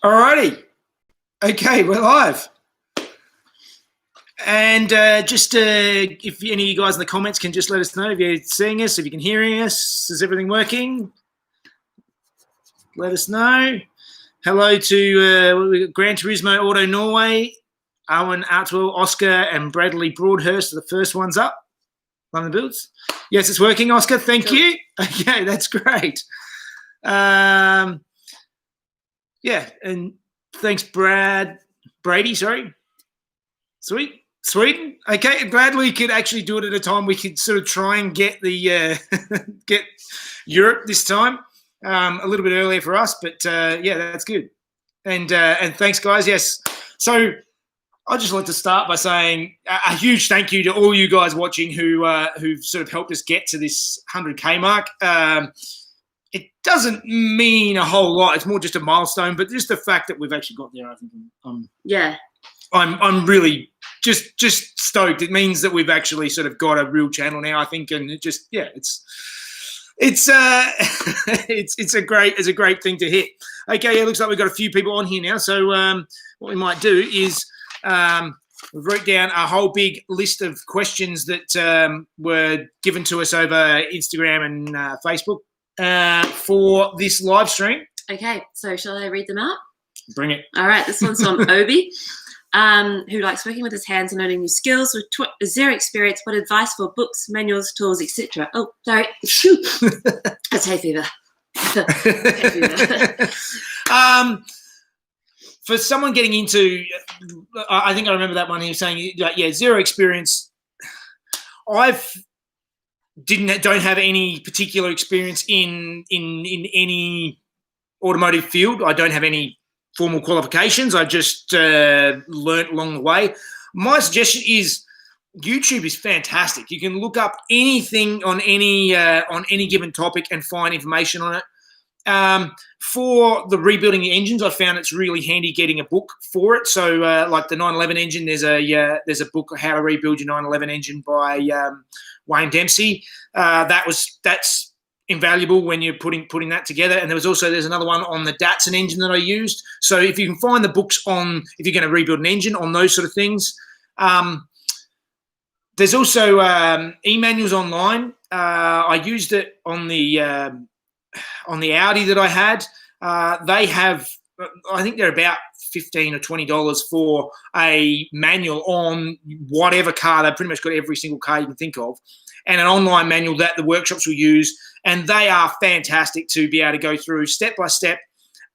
Alrighty. Okay, we're live. And if any of you guys in the comments can just let us know if you're seeing us, if you can hear us, is everything working? Let us know. Hello to Gran Turismo Auto Norway, Owen Artwell, Oscar, and Bradley Broadhurst are the first ones up. London Builds. Yes, it's working, Oscar. Thank you. Okay, that's great. Yeah, and thanks, Brady, sorry. Sweden. Okay, I'm glad we could actually do it at a time we could sort of try and get the get Europe this time. A little bit earlier for us, but yeah, that's good. And thanks, guys. Yes. So I'd just like to start by saying a huge thank you to all you guys watching who've sort of helped us get to this 100K mark. It doesn't mean a whole lot. It's more just a milestone, but just the fact that we've actually got there, I think I'm really just stoked. It means that we've actually sort of got a real channel now, I think, and it just it's a great thing to hit. Okay, it looks like we've got a few people on here now. So what we might do is we've wrote down a whole big list of questions that were given to us over Instagram and Facebook for this live stream. Okay, so shall I read them out? Bring it. All right, this one's from Obi, who likes working with his hands and learning new skills with zero experience. What advice for books, manuals, tools, etc.? Oh, sorry. Shoot. That's hay fever. For someone getting into, I think I remember that one. He was saying, like, yeah, zero experience. Don't have any particular experience in any automotive field. I don't have any formal qualifications. I just learnt along the way. My suggestion is YouTube is fantastic. You can look up anything on any given topic and find information on it. For the rebuilding the engines, I found it's really handy getting a book for it. So like the 911 engine, there's a book, How to Rebuild Your 911 Engine by Wayne Dempsey. That's invaluable when you're putting that together. And there's another one on the Datsun engine that I used. So if you can find the books on, if you're going to rebuild an engine, on those sort of things. There's also e-manuals online. I used it on the Audi that I had. They have, I think they're about $15 or $20 for a manual on whatever car. They've pretty much got every single car you can think of, and an online manual that the workshops will use. And they are fantastic to be able to go through step by step,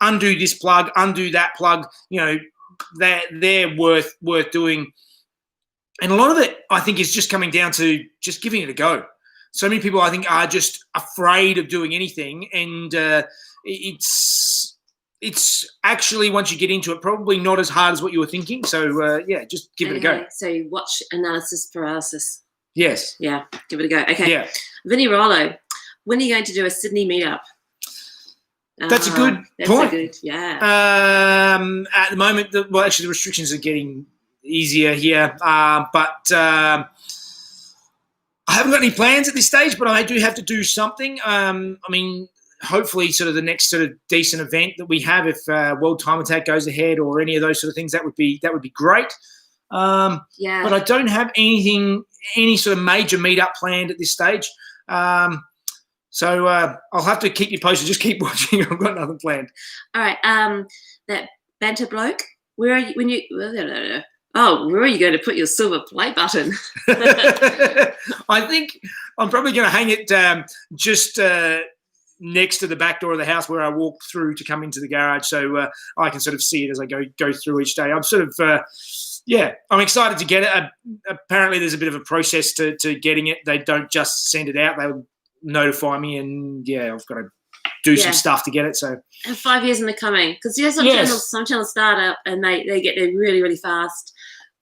undo this plug, undo that plug. You know, they're worth doing. And a lot of it, I think, is just coming down to just giving it a go. So many people, I think, are just afraid of doing anything, and it's actually, once you get into it, probably not as hard as what you were thinking. So yeah, just give it a go. So watch analysis paralysis. Yes. Yeah, give it a go. Okay. Yeah. Vinny Rollo, when are you going to do a Sydney meetup? That's a good point. Yeah. At the moment, actually, the restrictions are getting easier here, but I haven't got any plans at this stage, but I do have to do something. I mean, hopefully sort of the next sort of decent event that we have, if World Time Attack goes ahead or any of those sort of things, that would be great. Yeah. But I don't have any sort of major meetup planned at this stage. So I'll have to keep you posted. Just keep watching. I've got nothing planned. All right. That banter bloke, where are you when you? Oh, where are you going to put your silver play button? I think I'm probably going to hang it just next to the back door of the house where I walk through to come into the garage, so I can sort of see it as I go through each day. I'm sort of, I'm excited to get it. Apparently, there's a bit of a process to getting it. They don't just send it out. They notify me, and I've got to do some stuff to get it. So 5 years in the coming, because some channels start up and they get there really, really fast.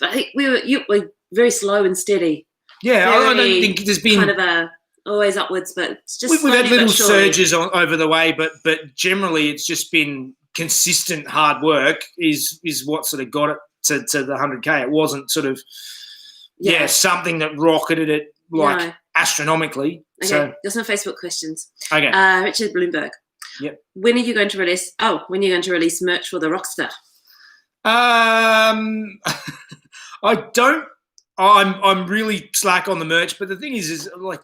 But I think we're very slow and steady. Yeah, I don't think there's been kind of always upwards, but it's just we've had little surges over the way, but generally it's just been consistent hard work is what sort of got it to the 100K. It wasn't sort of something that rocketed it astronomically. Okay, so there's some Facebook questions. Okay. Richard Bloomberg. Yep. When are you going to release? When are you going to release merch for the Rockstar? I don't. I'm really slack on the merch, but the thing is like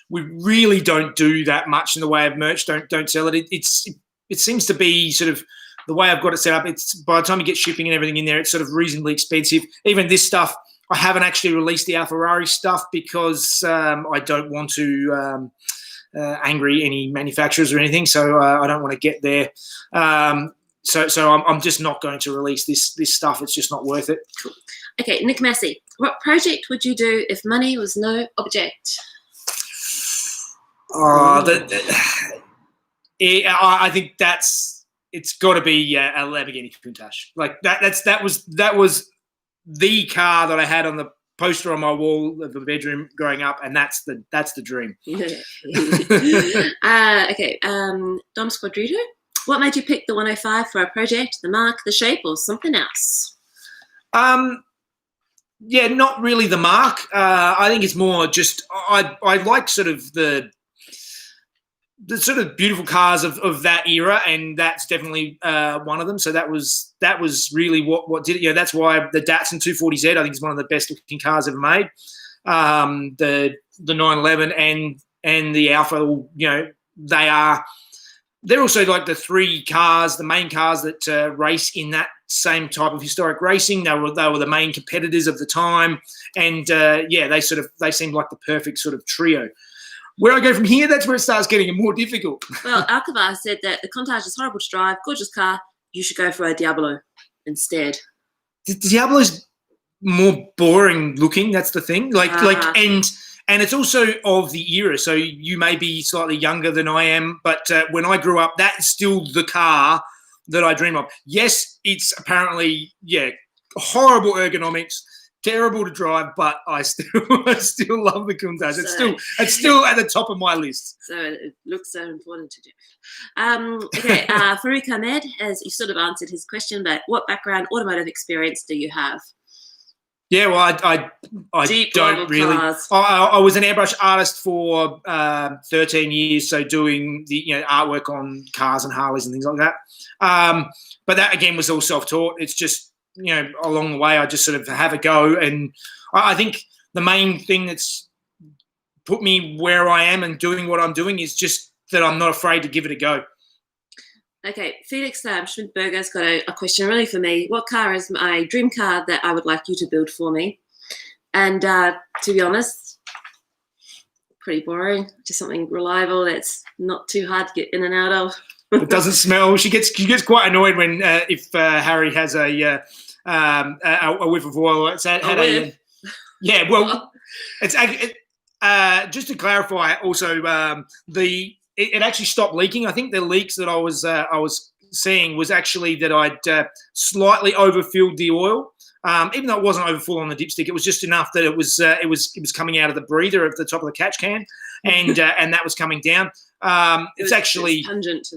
we really don't do that much in the way of merch. Don't sell it. It seems to be sort of the way I've got it set up. It's by the time you get shipping and everything in there, it's sort of reasonably expensive. Even this stuff, I haven't actually released the Alferrari stuff because I don't want to angry any manufacturers or anything. So I don't want to get there. So I'm just not going to release this stuff. It's just not worth it. Cool. Okay, Nick Massey, what project would you do if money was no object? I think it's got to be a Lamborghini Countach. Like that was the car that I had on the poster on my wall of the bedroom growing up, and that's the dream. Okay, Dom Squadrito, what made you pick the 105 for a project, the mark, the shape, or something else? Yeah, not really the mark. I think it's more just I like sort of the sort of beautiful cars of that era, and that's definitely one of them. So that was really what did it. You know, that's why the Datsun 240Z I think is one of the best looking cars ever made. The 911 and the Alpha, you know, they're also like the main cars that race in that same type of historic racing. They were the main competitors of the time, and they seemed like the perfect sort of trio. Where I go from here, that's where it starts getting more difficult. Well, Alcavar said that the Countach is horrible to drive, gorgeous car. You should go for a Diablo instead. The Diablo's more boring looking. That's the thing. And it's also of the era. So you may be slightly younger than I am, but when I grew up, that's still the car that I dream of. Yes, it's apparently horrible ergonomics, terrible to drive, but I still love the Countach. It's still at the top of my list. So it looks so important to do. Okay, Farouk Ahmed, as you sort of answered his question, but what background automotive experience do you have? Yeah, well, I don't really. I was an airbrush artist for 13 years, so doing the artwork on cars and Harleys and things like that. But that again was all self-taught. It's just along the way I just sort of have a go, and I think the main thing that's put me where I am and doing what I'm doing is just that I'm not afraid to give it a go. Okay, Felix Schmidberger's got a question really for me. What car is my dream car that I would like you to build for me? And to be honest, pretty boring. Just something reliable that's not too hard to get in and out of. It doesn't smell. She gets quite annoyed when if Harry has a whiff of oil. It's just to clarify. Also, it actually stopped leaking. I think the leaks that I was seeing was actually that I'd slightly overfilled the oil. Even though it wasn't overfull on the dipstick, it was just enough that it was coming out of the breather at the top of the catch can, and that was coming down. It's actually pungent.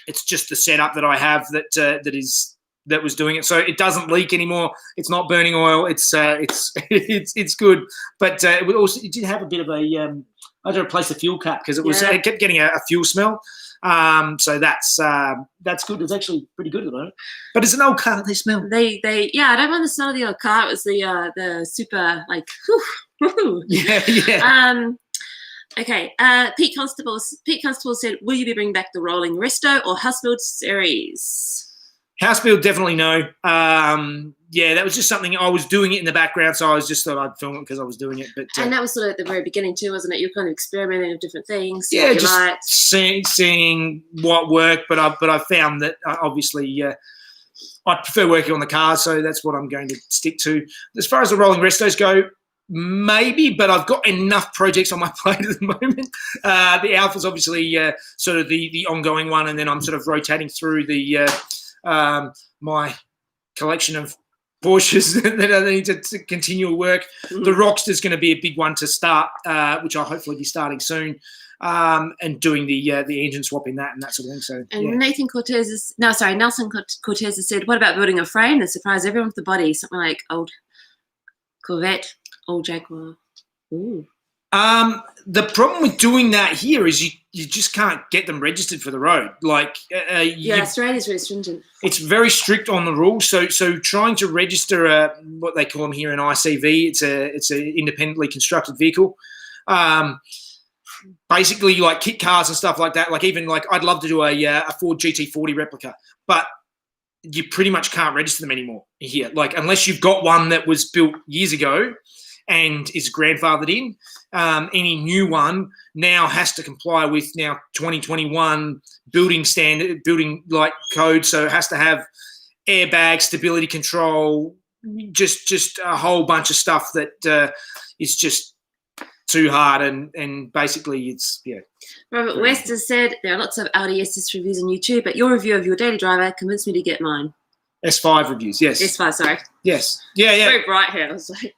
It's just the setup that I have that was doing it, so it doesn't leak anymore. It's not burning oil. It's good, but it did have a bit of a. I had to replace the fuel cap because it kept getting a fuel smell. So that's good. It's actually pretty good at the moment. But it's an old car. They smell. I don't mind the smell of the old car. It was the super like. Whew. Yeah. Okay. Pete Constable said, "Will you be bringing back the rolling resto or house build series?" House build, definitely no. That was just something I was doing it in the background, so I was just thought I'd film it because I was doing it. But and that was sort of at the very beginning too, wasn't it? You're kind of experimenting with different things. Yeah, just seeing what worked. But I found that obviously I prefer working on the cars, so that's what I'm going to stick to. As far as the rolling restos go, maybe, but I've got enough projects on my plate at the moment. The Alpha's obviously sort of the ongoing one, and then I'm sort of rotating through the my collection of Porsches that I need to continue work. The Rockster's going to be a big one to start, which I'll hopefully be starting soon, and doing the engine swap in that and that sort of thing. So, Nelson Cortez has said, what about building a frame that surprise everyone with the body? Something like old Corvette, old Jaguar. Ooh. The problem with doing that here is you just can't get them registered for the road. Like, Australia's very stringent. It's very strict on the rules. So trying to register what they call them here an ICV, it's a independently constructed vehicle. Basically, like kit cars and stuff like that. Like even like I'd love to do a Ford GT40 replica, but you pretty much can't register them anymore here. Like unless you've got one that was built years ago and is grandfathered in. Any new one now has to comply with now 2021 building standard, building like code. So it has to have airbag, stability control, just a whole bunch of stuff that is just too hard. And basically it's, yeah. Robert West has said, there are lots of Audi S6 reviews on YouTube, but your review of your daily driver convinced me to get mine. S5 reviews, yes. S5, sorry. Yes. Yeah. Very bright here. I was like,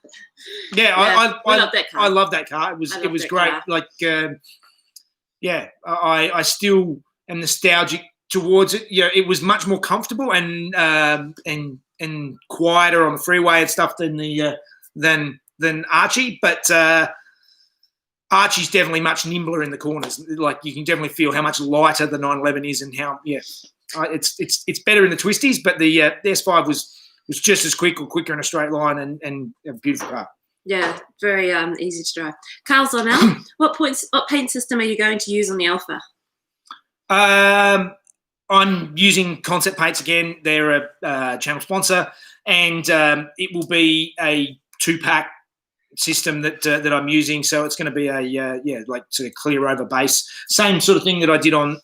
I love that car. I love that car. It was great. Car. Like, I still am nostalgic towards it. Yeah, it was much more comfortable and quieter on the freeway and stuff than Archie, but Archie's definitely much nimbler in the corners. Like you can definitely feel how much lighter the 911 is and how it's better in the twisties, but the S5 was just as quick or quicker in a straight line and a beautiful car. Yeah, very easy to drive. Carl Zornell, what paint system are you going to use on the Alpha? I'm using Concept Paints again. They're a channel sponsor, and it will be a 2-pack system that I'm using. So it's going to be a like sort of clear over base, same sort of thing that I did on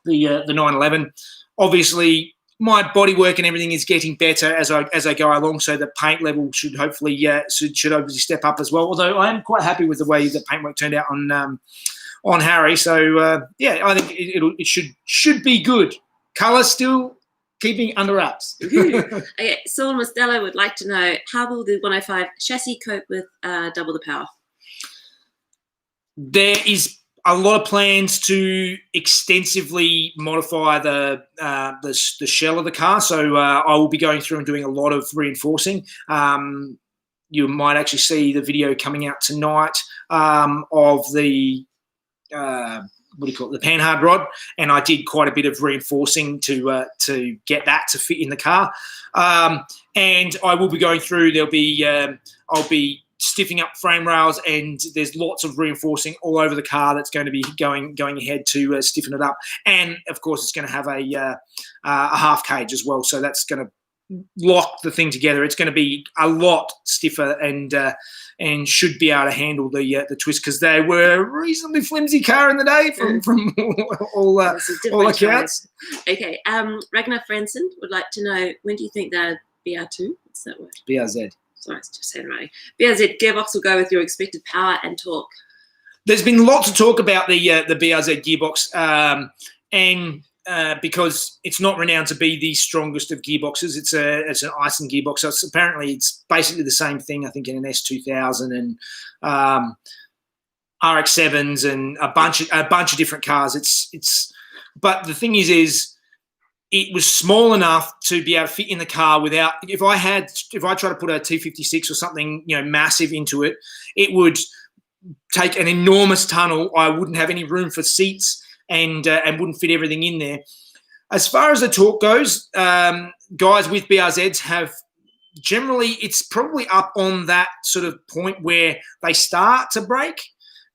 the 911. Obviously, my bodywork and everything is getting better as I go along, so the paint level should hopefully should obviously step up as well. Although I am quite happy with the way the paintwork turned out on Harry. So I think it should be good. Colour still keeping under wraps. Okay, Saul Mostello would like to know, how will the 105 chassis cope with double the power? There is a lot of plans to extensively modify the shell of the car. So I will be going through and doing a lot of reinforcing. You might actually see the video coming out tonight of the the panhard rod, and I did quite a bit of reinforcing to get that to fit in the car. And I will be going through. I'll be stiffing up frame rails, and there's lots of reinforcing all over the car that's going to be going ahead to stiffen it up. And of course, it's going to have a half cage as well, so that's going to lock the thing together. It's going to be a lot stiffer and should be able to handle the twist, because they were a reasonably flimsy car in the day from all accounts. Okay, Ragnar Franson would like to know, when do you think that BR2? What's that word? BRZ. Sorry, it's just saying right. BRZ gearbox will go with your expected power and torque. There's been lots of talk about the BRZ gearbox, and because it's not renowned to be the strongest of gearboxes. It's an Ison gearbox. So apparently it's basically the same thing, I think, in an S2000 and RX-7s and a bunch of different cars. But the thing is it was small enough to be able to fit in the car without. If I try to put a T56 or something massive into it, it would take an enormous tunnel. I wouldn't have any room for seats. And wouldn't fit everything in there. As far as the torque goes, guys with BRZs have generally, it's probably up on that sort of point where they start to break,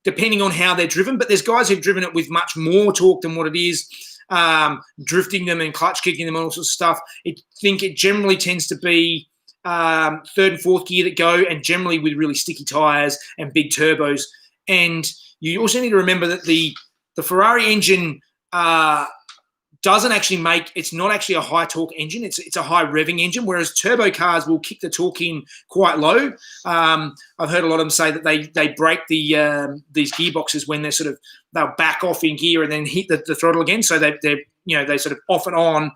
depending on how they're driven. But there's guys who've driven it with much more torque than what it is, drifting them and clutch kicking them and all sorts of stuff. I think it generally tends to be third and fourth gear that go, and generally with really sticky tyres and big turbos. And you also need to remember that the Ferrari engine doesn't actually it's not actually a high torque engine. It's a high revving engine, whereas turbo cars will kick the torque in quite low. I've heard a lot of them say that they break these gearboxes when they'll back off in gear and then hit the throttle again. So they sort of off and on,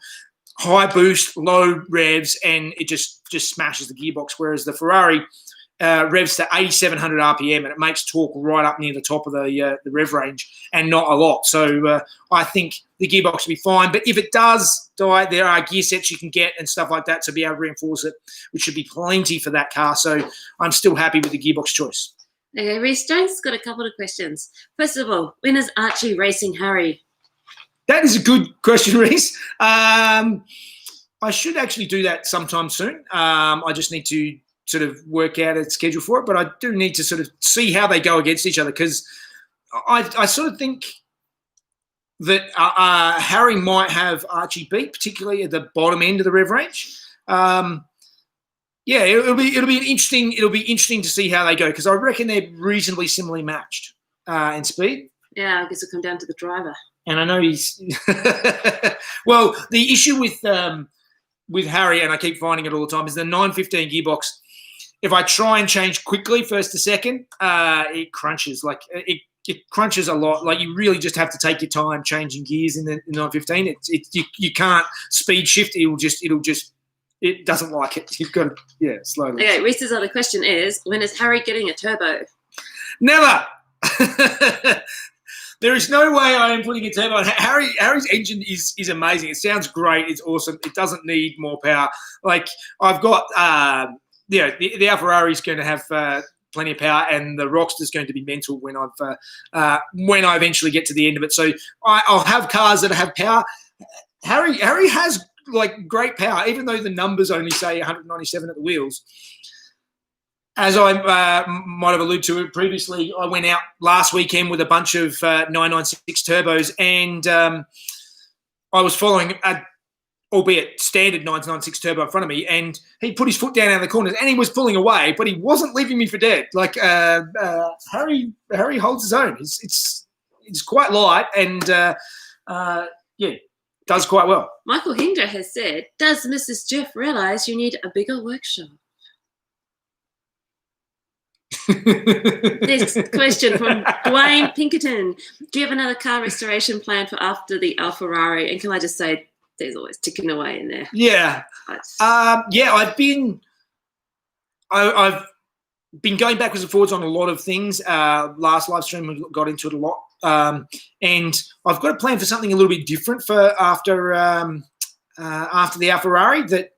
high boost, low revs, and it just smashes the gearbox. Whereas the Ferrari revs to 8,700 RPM, and it makes torque right up near the top of the rev range, and not a lot. So I think the gearbox will be fine. But if it does die, there are gear sets you can get and stuff like that to be able to reinforce it, which should be plenty for that car. So I'm still happy with the gearbox choice. Okay, Reese Jones got a couple of questions. First of all, when is Archie racing Harry? That is a good question, Reese. I should actually do that sometime soon. I just need to sort of work out a schedule for it, but I do need to sort of see how they go against each other, because I sort of think that Harry might have Archie beat, particularly at the bottom end of the rev range. Yeah, it'll be interesting to see how they go, because I reckon they're reasonably similarly matched in speed. Yeah, I guess it'll come down to the driver. And I know he's well. The issue with Harry, and I keep finding it all the time, is the 915 gearbox. If I try and change quickly first to second, it crunches. Like it crunches a lot. Like you really just have to take your time changing gears in the 915. You can't speed shift. It doesn't like it. You've got to, slowly. Okay, Reese's other question is, when is Harry getting a turbo? Never. There is no way I am putting a turbo on. Harry's engine is amazing. It sounds great. It's awesome. It doesn't need more power. Like I've got, the Alfa is going to have plenty of power, and the Rockster's going to be mental when I eventually get to the end of it. So I'll have cars that have power. Harry has like great power, even though the numbers only say 197 at the wheels. As I might have alluded to previously, I went out last weekend with a bunch of 996 turbos, and I was following a, albeit standard 996 turbo in front of me, and he put his foot down out of the corners, and he was pulling away, but he wasn't leaving me for dead. Like Harry holds his own. It's quite light, and does quite well. Michael Hinder has said, does Mrs. Jeff realise you need a bigger workshop? Next question from Dwayne Pinkerton. Do you have another car restoration plan for after the Alfa? And can I just say, there's always ticking away in there. Yeah. I've been going backwards and forwards on a lot of things. Last live stream we got into it a lot. And I've got a plan for something a little bit different for after the Alfa that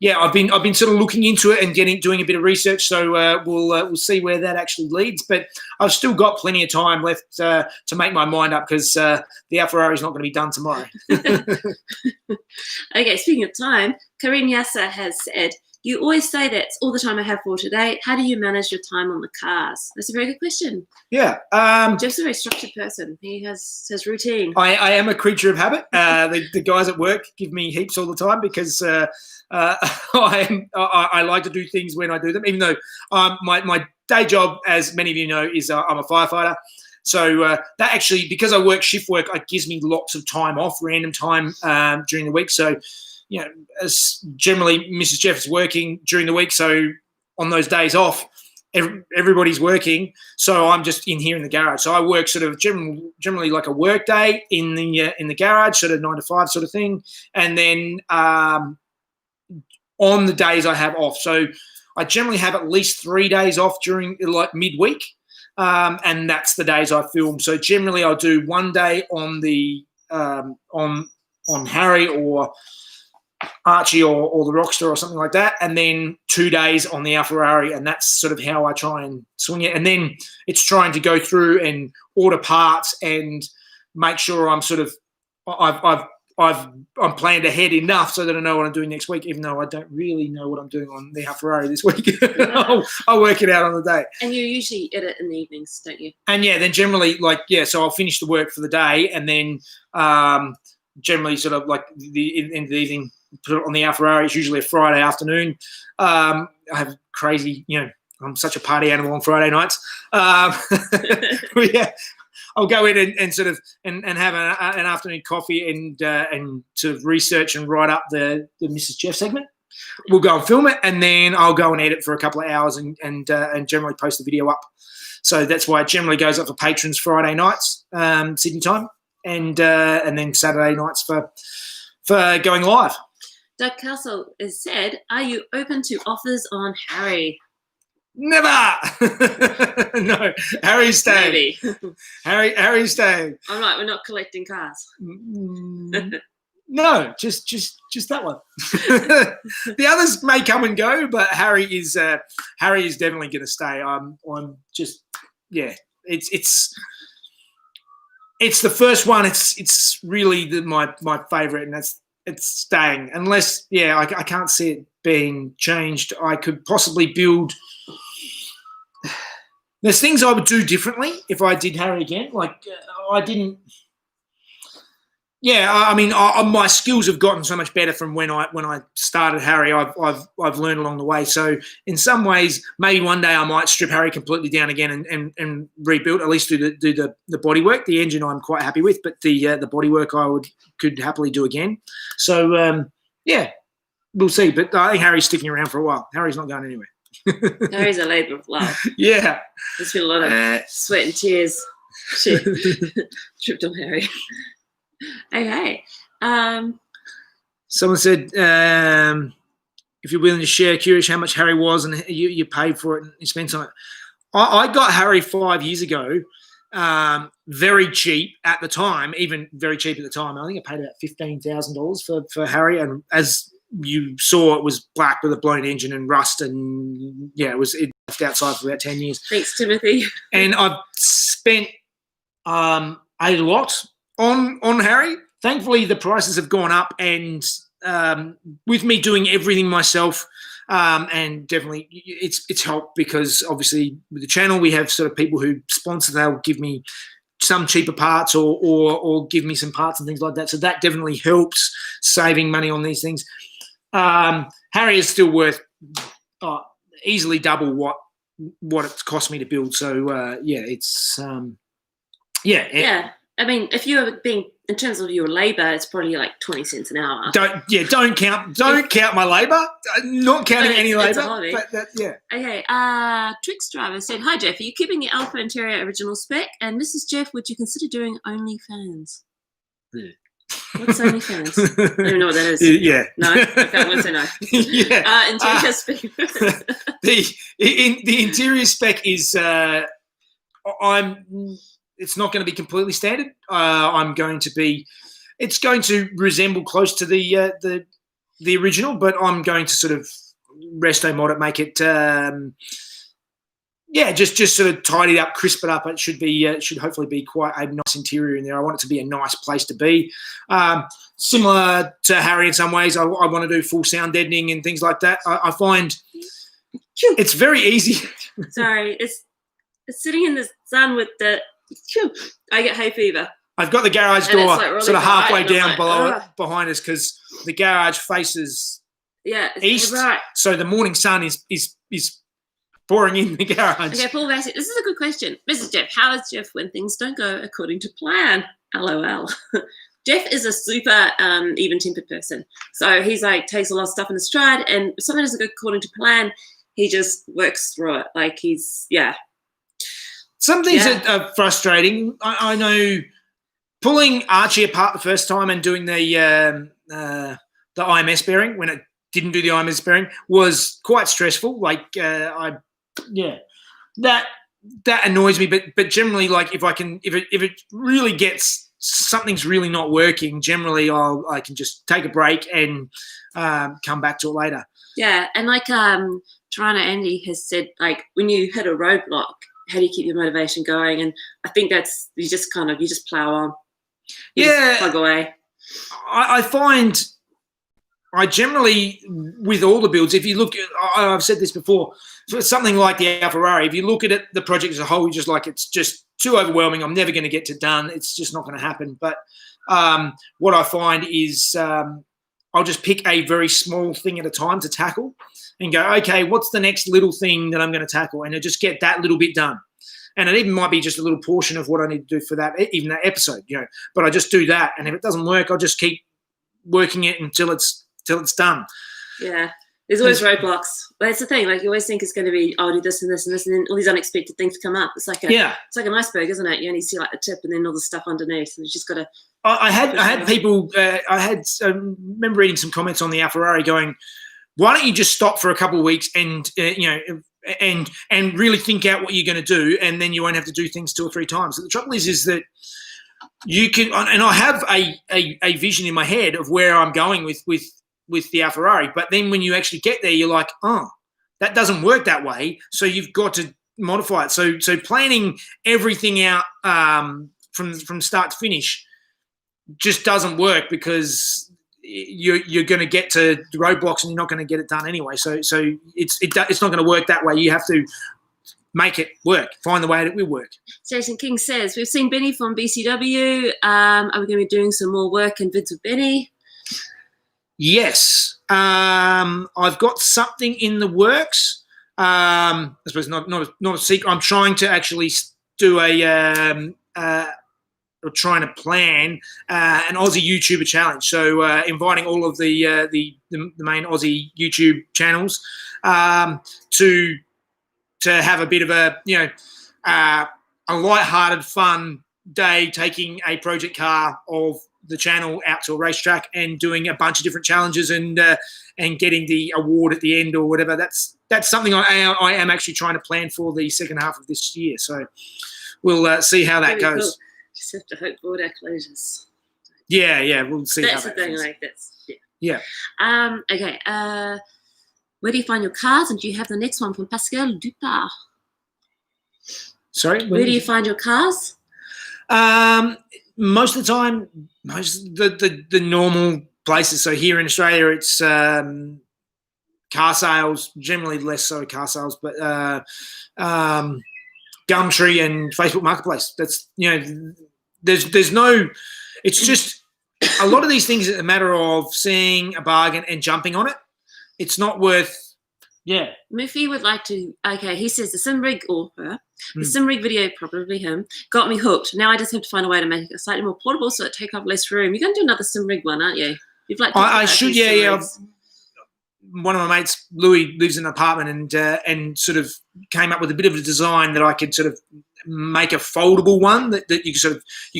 I've been sort of looking into it and doing a bit of research. So we'll see where that actually leads. But I've still got plenty of time left to make my mind up, because the Alfa is not going to be done tomorrow. Okay, speaking of time, Karim Yasser has said, you always say that's all the time I have for today. How do you manage your time on the cars? That's a very good question. Yeah. Jeff's a very structured person. He has his routine. I am a creature of habit. The guys at work give me heaps all the time, because I like to do things when I do them, even though my day job, as many of you know, is I'm a firefighter. So that actually, because I work shift work, it gives me lots of time off, random time during the week. So, as generally Mrs. Jeff is working during the week, so on those days off, everybody's working. So I'm just in here in the garage. So I work sort of generally like a work day in the garage, sort of 9 to 5 sort of thing, and then on the days I have off. So I generally have at least 3 days off during like midweek, and that's the days I film. So generally I'll do 1 day on the on Harry or Archie or the Rockster or something like that, and then 2 days on the Alfa, and that's sort of how I try and swing it. And then it's trying to go through and order parts and make sure I'm sort of I'm planned ahead enough so that I know what I'm doing next week, even though I don't really know what I'm doing on the Alfa this week. Yeah. I'll work it out on the day. And you usually edit in the evenings, don't you? And then generally so I'll finish the work for the day, and then generally sort of like the end of the evening, put it on the Alfa. It's usually a Friday afternoon. I have crazy, I'm such a party animal on Friday nights. I'll go in and sort of and have an afternoon coffee and sort of research and write up the Mrs. Jeff segment. We'll go and film it, and then I'll go and edit for a couple of hours and generally post the video up. So that's why it generally goes up for patrons Friday nights, Sydney time, and then Saturday nights for going live. Doug Castle has said, are you open to offers on Harry? Never. No, Harry's staying. Maybe. Harry's staying. I'm right, we're not collecting cars. No, just that one. The others may come and go, but Harry is definitely going to stay. I'm just, yeah. It's the first one. It's really my favourite, and it's staying. Unless, yeah, I can't see it being changed. I could possibly build. There's things I would do differently if I did Harry again. Like I didn't. Yeah, I mean, my skills have gotten so much better from when I started Harry. I've learned along the way. So in some ways, maybe one day I might strip Harry completely down again and rebuild. At least do the bodywork. The engine I'm quite happy with, but the bodywork could happily do again. So yeah, we'll see. But I think Harry's sticking around for a while. Harry's not going anywhere. Harry's a labour of love. Yeah, there's been a lot of sweat and tears. Tripped on Harry. Okay. Someone said, if you're willing to share, curious how much Harry was and you paid for it and you spent on it. I got Harry 5 years ago, very cheap at the time, even very cheap at the time. I think I paid about $15,000 for Harry, and as you saw, it was black with a blown engine and rust, and yeah, it left outside for about 10 years. Thanks, Timothy. And I've spent a lot on Harry. Thankfully, the prices have gone up, and with me doing everything myself, and definitely it's helped because obviously with the channel we have sort of people who sponsor. They'll give me some cheaper parts or give me some parts and things like that. So that definitely helps saving money on these things. Harry is still worth easily double what it's cost me to build. So yeah, it's yeah. I mean, if you were being in terms of your labour, it's probably like 20 cents an hour. Don't count my labour. Not counting any labour. Yeah. Okay. Tricks Driver said, "Hi Jeff, are you keeping the Alpha interior original spec? And Mrs. Jeff, would you consider doing OnlyFans?" Yeah. What's OnlyFans? I don't even know what that is. Yeah. No. Okay, I won't say no. Yeah. Interior spec. The interior spec is it's not going to be completely standard. It's going to resemble close to the original, but I'm going to sort of resto mod it, make it, just sort of tidy it up, crisp it up. It should hopefully be quite a nice interior in there. I want it to be a nice place to be. Similar to Harry in some ways, I want to do full sound deadening and things like that. I find it's very easy. Sorry, it's sitting in the sun with the. I get hay fever. I've got the garage door like really sort of halfway down like, behind us because the garage faces east. Right. So the morning sun is pouring in the garage. Okay, Paul Bassett, this is a good question. Mrs. Jeff, how is Jeff when things don't go according to plan? LOL. Jeff is a super even-tempered person. So he's like takes a lot of stuff in his stride, and if something doesn't go according to plan, he just works through it. Like some things are frustrating. I know pulling Archie apart the first time and doing the IMS bearing when it didn't do the IMS bearing was quite stressful. Like that annoys me. But generally, like if it really gets something's really not working, generally I can just take a break and come back to it later. Yeah, and like Toronto Andy has said, like when you hit a roadblock, how do you keep your motivation going? And I think that's you just plow on. You just plug away. I find I generally, with all the builds, if you look at, I've said this before, for something like the Alfa, if you look at it, the project as a whole, you're just like, it's just too overwhelming. I'm never going to get it done. It's just not going to happen. But what I find is I'll just pick a very small thing at a time to tackle and go, okay, what's the next little thing that I'm going to tackle? And I just get that little bit done. And it even might be just a little portion of what I need to do for that, even that episode, but I just do that. And if it doesn't work, I'll just keep working it until it's done. Yeah. There's always roadblocks. That's the thing. Like you always think it's going to be, I'll do this and this and this, and then all these unexpected things come up. It's like it's like an iceberg, isn't it? You only see like the tip and then all the stuff underneath, and you just got to. I had people. I remember reading some comments on the Alfa going, "Why don't you just stop for a couple of weeks and and really think out what you're going to do, and then you won't have to do things 2 or 3 times." So the trouble is that you can, and I have a vision in my head of where I'm going with the Alfarari. But then when you actually get there, you're like, oh, that doesn't work that way. So you've got to modify it. So planning everything out from start to finish just doesn't work, because you're going to get to the roadblocks and you're not going to get it done anyway. So it's not going to work that way. You have to make it work. Find the way that it will work. Jason King says, we've seen Benny from BCW. Are we going to be doing some more work and vids with Benny? Yes. I've got something in the works. I suppose not a secret. I'm trying to actually do trying to plan an Aussie YouTuber challenge. So inviting all of the main Aussie YouTube channels to have a bit of a a light-hearted, fun day, taking a project car of the channel out to a racetrack and doing a bunch of different challenges and getting the award at the end or whatever. That's something I am actually trying to plan for the second half of this year. So we'll see how that goes. Cool. Just have to hope border closures. Yeah, we'll see. That's how the that thing, goes. like that's yeah. Okay. Where do you find your cars? And do you have the next one from Pascal Dupart? Sorry, where do you find your cars? Most of the time, the normal places. So here in Australia, it's car sales. Generally, less so car sales, but Gumtree and Facebook Marketplace. That's there's no. It's just a lot of these things are a matter of seeing a bargain and jumping on it. It's not worth. Yeah. Muffy would like to. Okay, he says the Simrig or her. The Simrig video, probably him, got me hooked. Now I just have to find a way to make it slightly more portable so it take up less room. You're going to do another Simrig one, aren't you? You've like. I should. Yeah. One of my mates, Louis, lives in an apartment and sort of came up with a bit of a design that I could sort of make a foldable one that you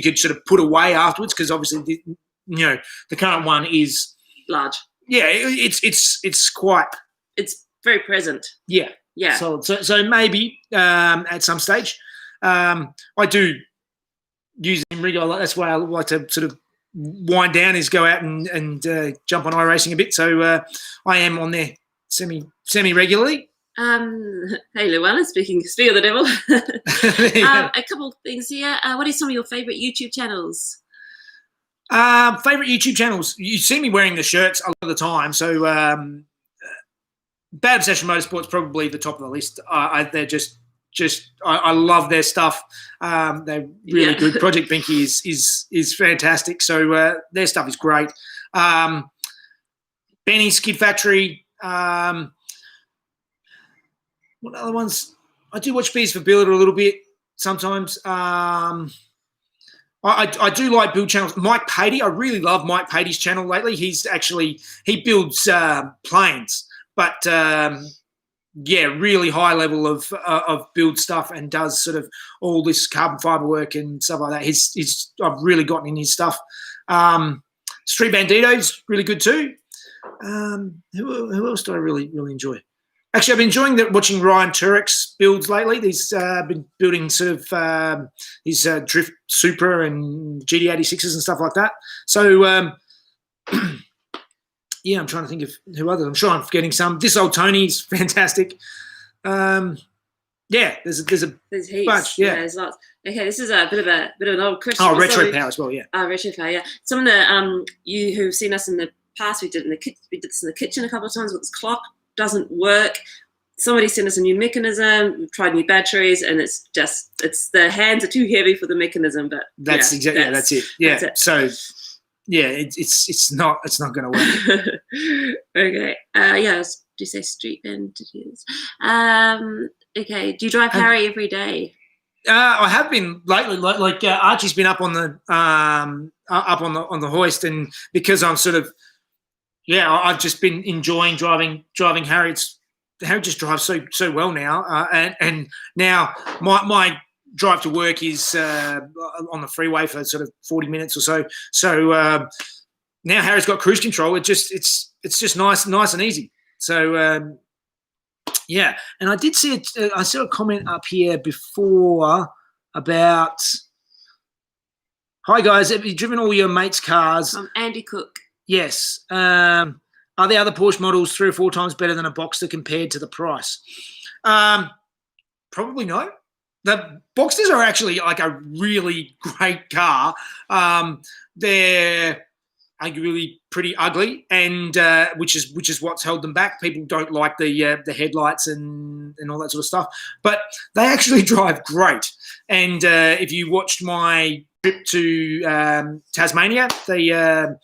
could sort of put away afterwards, because obviously the current one is large. Yeah, it's quite. It's very present. Yeah. Yeah. So maybe at some stage, I do use rig. That's why I like to sort of wind down, is go out and jump on iRacing a bit. So I am on there semi regularly. Hey Llewellyn, speaking of the devil. A couple of things here. What are some of your favourite YouTube channels? Favorite YouTube channels. You see me wearing the shirts a lot of the time. So Bad Obsession Motorsport's probably the top of the list. They're just I love their stuff. They're really good. Project Binky is fantastic. So their stuff is great. Benny's Skid Factory. What other ones? I do watch Beers for Builder a little bit sometimes. I do like build channels. Mike Patey, I really love Mike Patey's channel lately. He builds planes, but really high level of build stuff, and does sort of all this carbon fiber work and stuff like that. I've really gotten in his stuff. Street Bandito's really good too. Who else do I really enjoy? Actually, I've been enjoying watching Ryan Turek's builds lately. He's been building sort of his Drift Supra and GT86s and stuff like that. So, I'm trying to think of who others. I'm sure I'm forgetting some. This Old Tony's fantastic. There's heaps. Bunch. Yeah, there's lots. Okay, this is a bit of an old question. Oh, Retro Power as well. Yeah. Retro Power. Yeah. Some of the you who've seen us in the past, we did this in the kitchen a couple of times with this clock. Doesn't work. Somebody sent us a new mechanism. We've tried new batteries, and it's the hands are too heavy for the mechanism. But that's it. Yeah, that's it. So it's not going to work. Okay. Do you say street entities? Okay. Do you drive Harry every day? I have been lately. Like Archie's been up on the on the hoist, and because I'm sort of. Yeah, I've just been enjoying driving Harry. Harry just drives so well now, and now my drive to work is on the freeway for sort of 40 minutes or so. So now Harry's got cruise control. It's just nice and easy. So and I did see it. I saw a comment up here before about. Hi guys, have you driven all your mates' cars? Andy Cook. Yes. Are the other Porsche models 3 or 4 times better than a Boxster compared to the price? Probably no. The Boxsters are actually like a really great car. They're arguably pretty ugly, and which is what's held them back. People don't like the headlights and all that sort of stuff, but they actually drive great. And if you watched my trip to Tasmania, the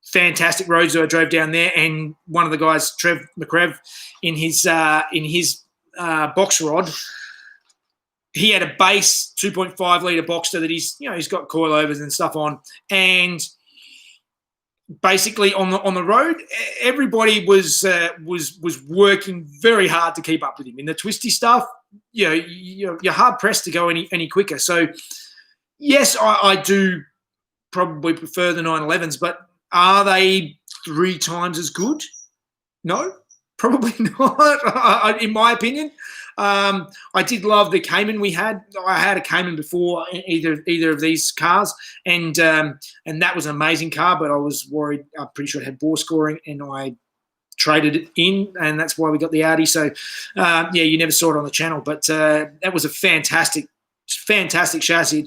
fantastic roads that I drove down there, and one of the guys, Trev McRev, in his box rod, he had a base 2.5 litre Boxster that he's got coilovers and stuff on, and basically on the road, everybody was working very hard to keep up with him. In the twisty stuff, you're hard pressed to go any quicker. So yes, I do probably prefer the 911s, but are they 3 times as good? No, probably not. In my opinion, I did love the Cayman we had. I had a Cayman before either of these cars, and that was an amazing car. But I was worried. I'm pretty sure it had bore scoring, and I traded it in, and that's why we got the Audi. So you never saw it on the channel, but that was a fantastic chassis.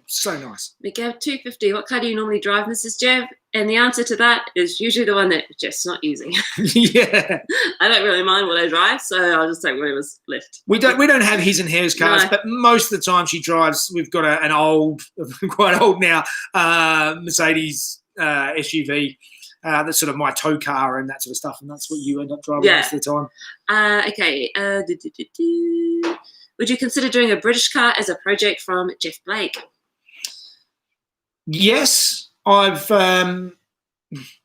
So nice. McGav 250. What car do you normally drive, Mrs. Jev? And the answer to that is usually the one that Jeff's not using. Yeah. I don't really mind what I drive, so I'll just take whatever's left. We don't have his and hers cars, but most of the time she drives. We've got an old, quite old now, Mercedes SUV. That's sort of my tow car and that sort of stuff, and that's what you end up driving most of the time. Okay. Would you consider doing a British car as a project from Jeff Blake? Yes, I've.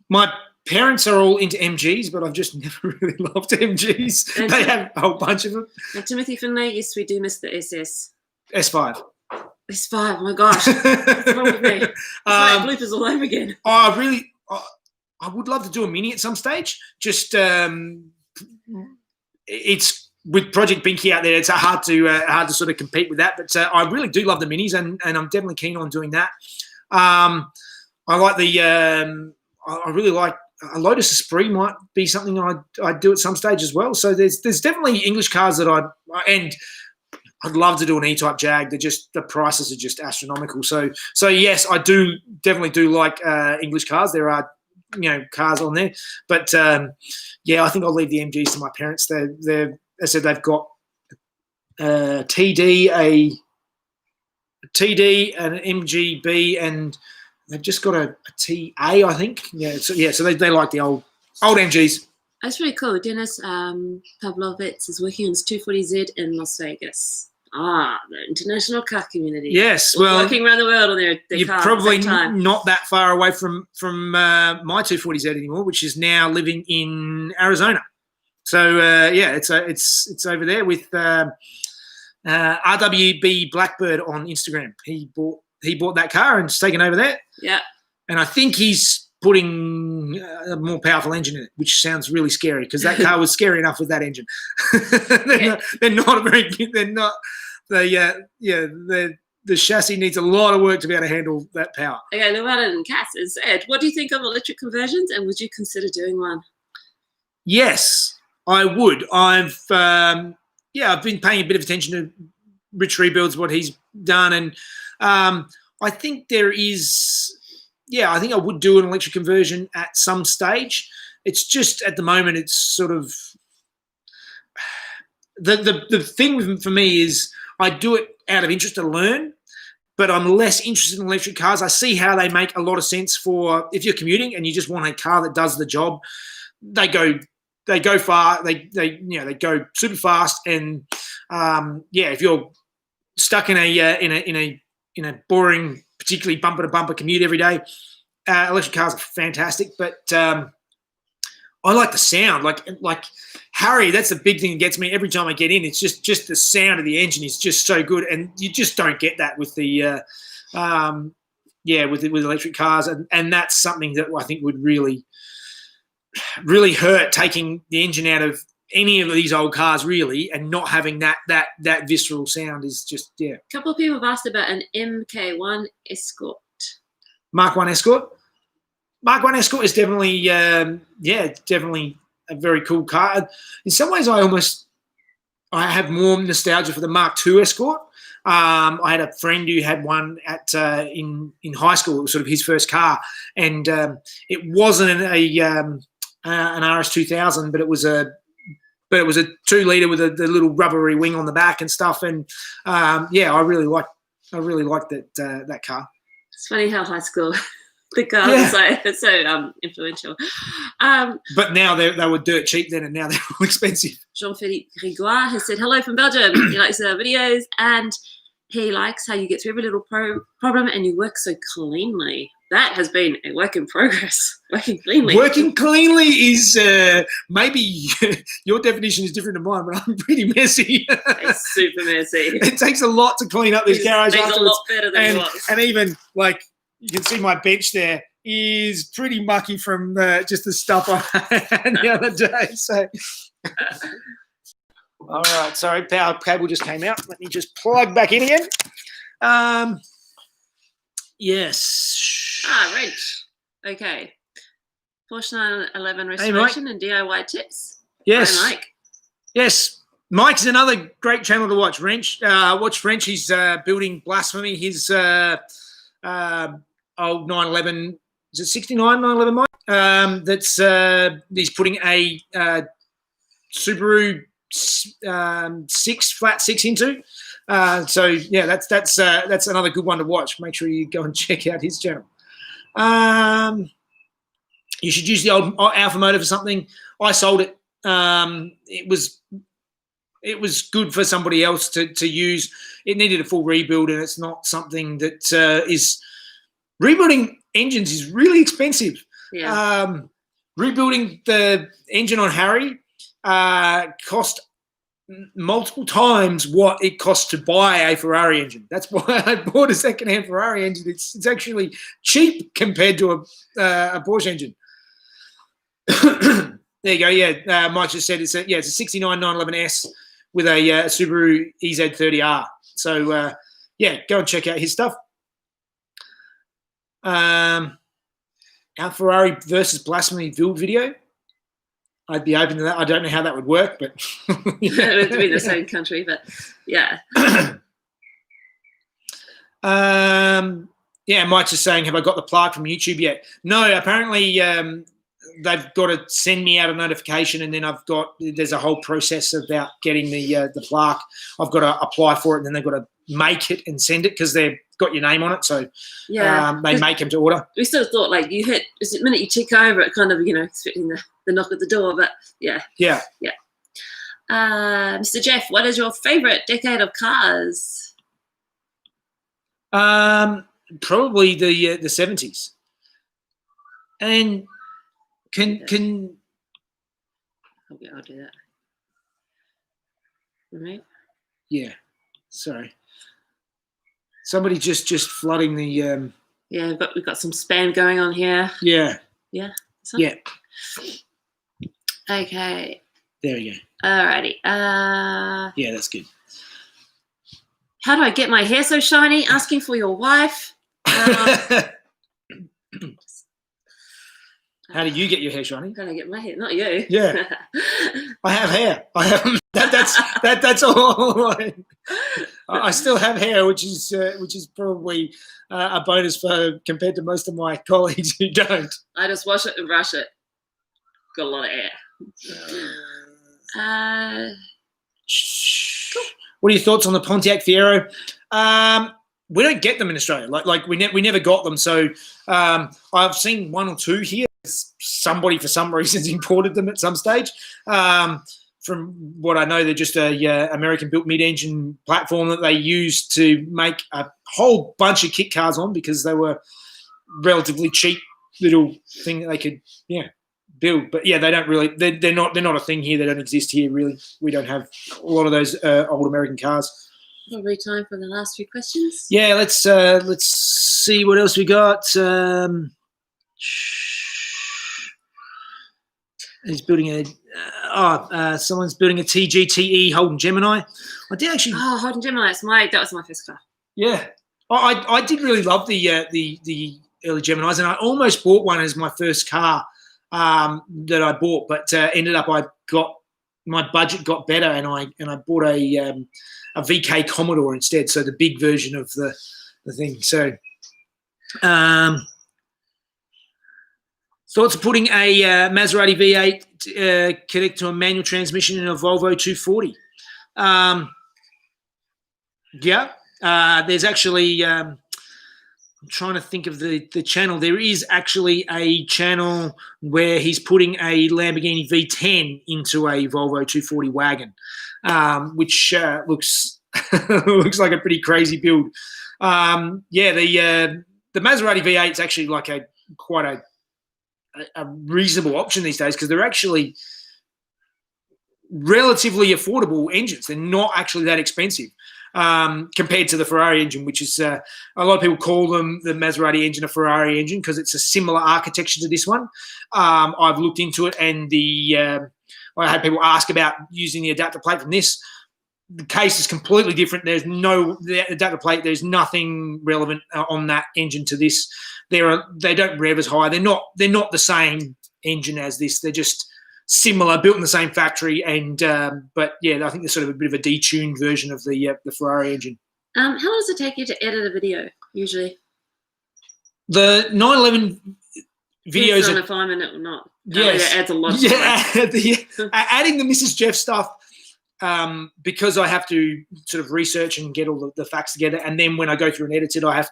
My parents are all into MGs, but I've just never really loved MGs. And they have a whole bunch of them. And Timothy Finlay, yes, we do miss the SS. S5. S5, oh my gosh. What's wrong with me? It's like bloopers all over again. I would love to do a Mini at some stage. Just it's with Project Binky out there, it's hard to sort of compete with that. But I really do love the Minis, and I'm definitely keen on doing that. I like I really like a Lotus Esprit. Might be something I'd do at some stage as well. So there's definitely English cars that I'd love to do an E-Type Jag. The prices are just astronomical. So yes, I definitely do like English cars. There are cars on there, but I think I'll leave the MGs to my parents. They're as I said, they've got TD, an MGB, and they've just got a TA, I think. So they like the old MGs. That's pretty cool. Dennis Pavlovitz is working on his 240Z in Las Vegas. The international car community. Yes, well, working around the world on their you're cars probably at the same time. Not that far away from my 240Z anymore, which is now living in Arizona. So it's over there with RWB Blackbird on Instagram. He bought that car and it's taken over there. Yeah, and I think he's putting a more powerful engine in it, which sounds really scary because that car was scary enough with that engine. They're not very good. They're not. The chassis needs a lot of work to be able to handle that power. Okay, Llewellyn and Cass has said, what do you think of electric conversions, and would you consider doing one? Yes, I would. I've been paying a bit of attention to Rich Rebuilds, what he's done, and I think there is. Yeah, I think I would do an electric conversion at some stage. It's just at the moment, it's sort of the thing for me is I do it out of interest to learn, but I'm less interested in electric cars. I see how they make a lot of sense for if you're commuting and you just want a car that does the job. They go far. They go super fast, and if you're stuck in a boring, particularly bumper to bumper commute every day, electric cars are fantastic. But I like the sound. Like Harry, that's the big thing that gets me every time I get in. It's just the sound of the engine is just so good, and you just don't get that with the with electric cars, and that's something that I think would really hurt taking the engine out of any of these old cars really, and not having that visceral sound is just A couple of people have asked about an MK1 Escort. Mark 1 Escort. Mark 1 Escort is definitely definitely a very cool car. In some ways, I have more nostalgia for the Mark II Escort. I had a friend who had one at in high school. It was sort of his first car, and it wasn't an RS2000, but it was a 2-liter with the little rubbery wing on the back and stuff. And I really liked that car. It's funny how high school the cars are so influential. But now they were dirt cheap then, and now they're all expensive. Jean-Philippe Grégoire has said hello from Belgium. He likes our videos, and he likes how you get through every little problem and you work so cleanly. That has been a work in progress. Working cleanly. Working cleanly is maybe your definition is different to mine, but I'm pretty messy. It's super messy. It takes a lot to clean up this garage afterwards. A lot better than it was. And even like you can see my bench there is pretty mucky from just the stuff I had the other day. So, all right. Sorry, power cable just came out. Let me just plug back in again. Yes. Wrench. Okay. Porsche 911 restoration and DIY tips. Yes. Hi, Mike. Yes. Mike's another great channel to watch. Wrench. Watch Wrench. He's building Blasphemy. His old 911. Is it 69 911, Mike? That's he's putting a Subaru flat six into. So yeah, that's another good one to watch. Make sure you go and check out his channel. You should use the old Alpha motor for something. I sold it. It was good for somebody else to use. It needed a full rebuild, and it's not something that is rebuilding engines is really expensive. Yeah. Rebuilding the engine on Harry cost multiple times what it costs to buy a Ferrari engine. That's why I bought a second-hand Ferrari engine. It's actually cheap compared to a Porsche engine. There you go. Yeah, Mike just said it's a 69 911S with a Subaru EZ30R. So go and check out his stuff. Our Ferrari versus Blasphemy build video. I'd be open to that. I don't know how that would work, but it would be the same country, but yeah. Mike's just saying, have I got the plaque from YouTube yet? No, apparently they've got to send me out a notification, and then there's a whole process about getting the plaque. I've got to apply for it, and then they've got to make it and send it because they've got your name on it. So they make them to order. We sort of thought like the minute you tick over it, kind of expecting the knock at the door, but yeah. Mr. Jeff, what is your favorite decade of cars? Probably the 70s. And can I'll do that. All right. Yeah. Sorry. Somebody just flooding the we've got some spam going on here. Yeah. Yeah. Yeah. Okay. There we go. Alrighty. Yeah, that's good. How do I get my hair so shiny? Asking for your wife. How do you get your hair shiny? How do I get my hair? Not you. Yeah. I have hair. I have that's all. I still have hair, which is probably a bonus compared to most of my colleagues who don't. I just wash it and brush it. Got a lot of hair. What are your thoughts on the Pontiac Fiero? We don't get them in Australia. Like we never got them. So I've seen one or two here. Somebody for some reasons imported them at some stage. From what I know, they're just a American-built mid-engine platform that they used to make a whole bunch of kit cars on because they were relatively cheap little thing that they could build. But yeah, they don't really. They're not a thing here. They don't exist here really. We don't have a lot of those old American cars. Probably time for the last few questions. Yeah, let's see what else we got. He's building someone's building a TGTE Holden Gemini. I did actually. Oh, Holden Gemini. That was my first car. Yeah, I did really love the early Geminis, and I almost bought one as my first car that I bought, but ended up my budget got better, and I bought a VK Commodore instead, so the big version of the thing. So, thoughts of putting a Maserati V8 connect to a manual transmission in a Volvo 240? Yeah. There's actually, I'm trying to think of the channel. There is actually a channel where he's putting a Lamborghini V10 into a Volvo 240 wagon, which looks looks like a pretty crazy build. The Maserati V8 is actually like quite a reasonable option these days, because they're actually relatively affordable engines. They're not actually that expensive. Compared to the Ferrari engine, which is a lot of people call them the Maserati engine a Ferrari engine because it's a similar architecture to this one. I've looked into it, and I had people ask about using the adapter plate from this. The case is completely different. There's no adapter plate. There's nothing relevant on that engine to this. They don't rev as high. They're not the same engine as this. They're just similar, built in the same factory, and but yeah, I think they're sort of a bit of a detuned version of the Ferrari engine. How long does it take you to edit a video usually? The 911 videos on a 5 minute or not. Yes, it adds a lot. Adding the Mrs. Jeff stuff, because I have to sort of research and get all the facts together, and then when I go through and edit it, I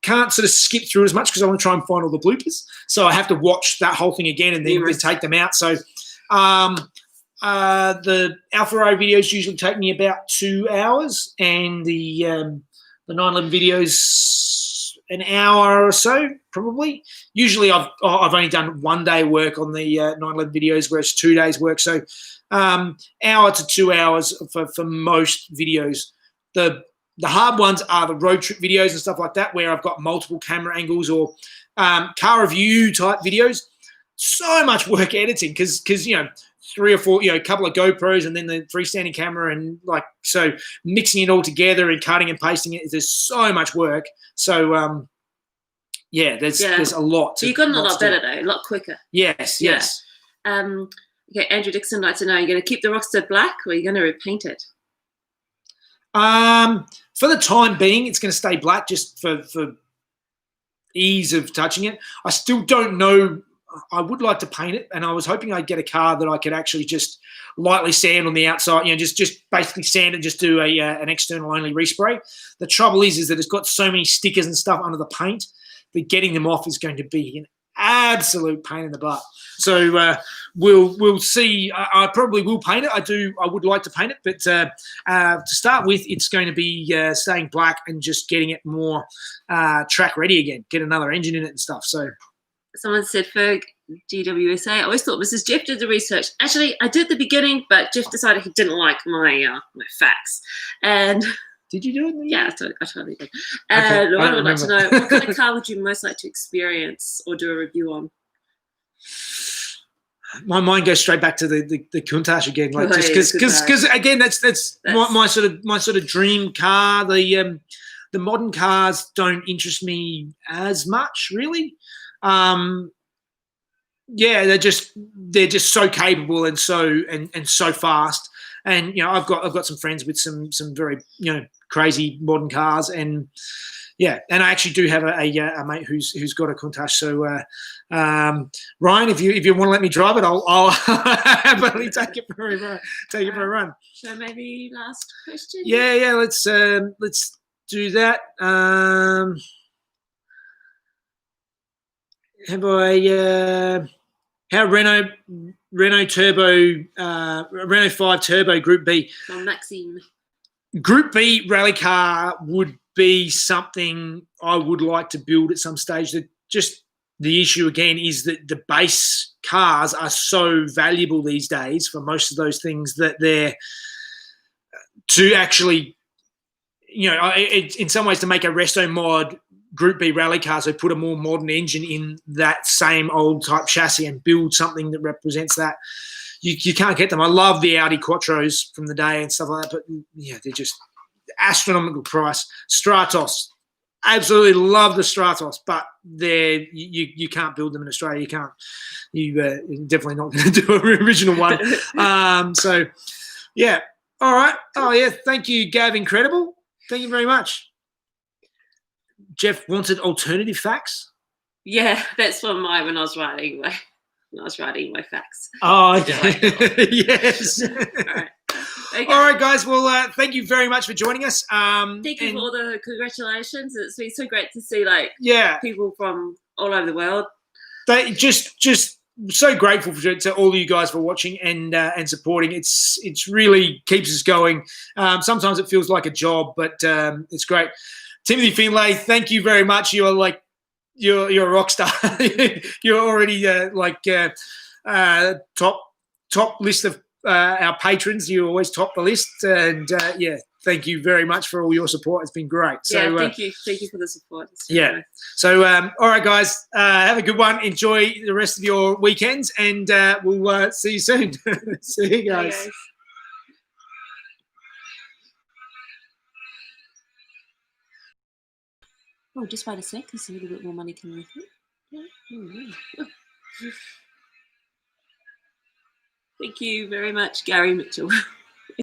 can't sort of skip through as much because I want to try and find all the bloopers. So I have to watch that whole thing again and then take them out. So the Alfa videos usually take me about 2 hours, and the 911 videos an hour or so, probably. Usually I've only done 1 day work on the 911 videos, whereas 2 days work. So hour to 2 hours for most videos. The hard ones are the road trip videos and stuff like that, where I've got multiple camera angles, or car review type videos. So much work editing because 3 or 4, a couple of GoPros and then the freestanding camera, and so mixing it all together and cutting and pasting it. There's so much work. So there's a lot. So you've gotten a lot better though, a lot quicker. Yes. Okay, Andrew Dixon likes to know: are you going to keep the Rockstar black, or are you going to repaint it? For the time being, it's going to stay black just for ease of touching it. I still don't know. I would like to paint it, and I was hoping I'd get a car that I could actually just lightly sand on the outside, just basically sand and just do an external only respray. The trouble is that it's got so many stickers and stuff under the paint that getting them off is going to be an absolute pain in the butt. So we'll see. I probably will paint it. I would like to paint it, but to start with, it's going to be staying black and just getting it more track ready again. Get another engine in it and stuff. So someone said, Ferg, GWSA, I always thought Mrs. Jeff did the research. Actually, I did the beginning, but Jeff decided he didn't like my facts. And did you do it? Yeah, I totally did. Okay. I would like to know, what kind of car would you most like to experience or do a review on? My mind goes straight back to the Countach again, because again, that's my sort of dream car. The modern cars don't interest me as much, really. They're just so capable and so fast. And I've got some friends with some very crazy modern cars, and I actually do have a mate who's got a Countach. So Ryan, if you want to let me drive it, I'll happily take it for a run. So maybe last question. Yeah. Let's do that. How Renault Turbo, Renault 5 Turbo Group B. From Maxime. Group B rally car would be something I would like to build at some stage. That just the issue again is that the base cars are so valuable these days for most of those things that they're to actually, in some ways to make a resto mod Group B rally cars, so put a more modern engine in that same old type chassis and build something that represents that. You can't get them. I love the Audi Quattros from the day and stuff like that, but yeah, they're just astronomical price. Stratos, absolutely love the Stratos, but you can't build them in Australia. You can't. You're definitely not going to do an original one. So, yeah. All right. Oh, yeah. Thank you, Gav. Incredible. Thank you very much. Jeff wanted alternative facts. Yeah, that's for when I was writing my facts. Oh, okay. Yes. All right. Okay. All right, guys. Well, thank you very much for joining us. Thank you for all the congratulations. It's been so great to see people from all over the world. They just so grateful to all of you guys for watching and supporting. It's really keeps us going. Sometimes it feels like a job, but it's great. Timothy Finlay, thank you very much. You're a rock star. You're already top list of our patrons. You always top the list, and thank you very much for all your support. It's been great. So, thank you for the support. Nice. So all right, guys, have a good one. Enjoy the rest of your weekends, and we'll see you soon. See you guys. Bye, guys. Oh, just wait a sec. There's a little bit more money coming with it. Thank you very much, Gary Mitchell.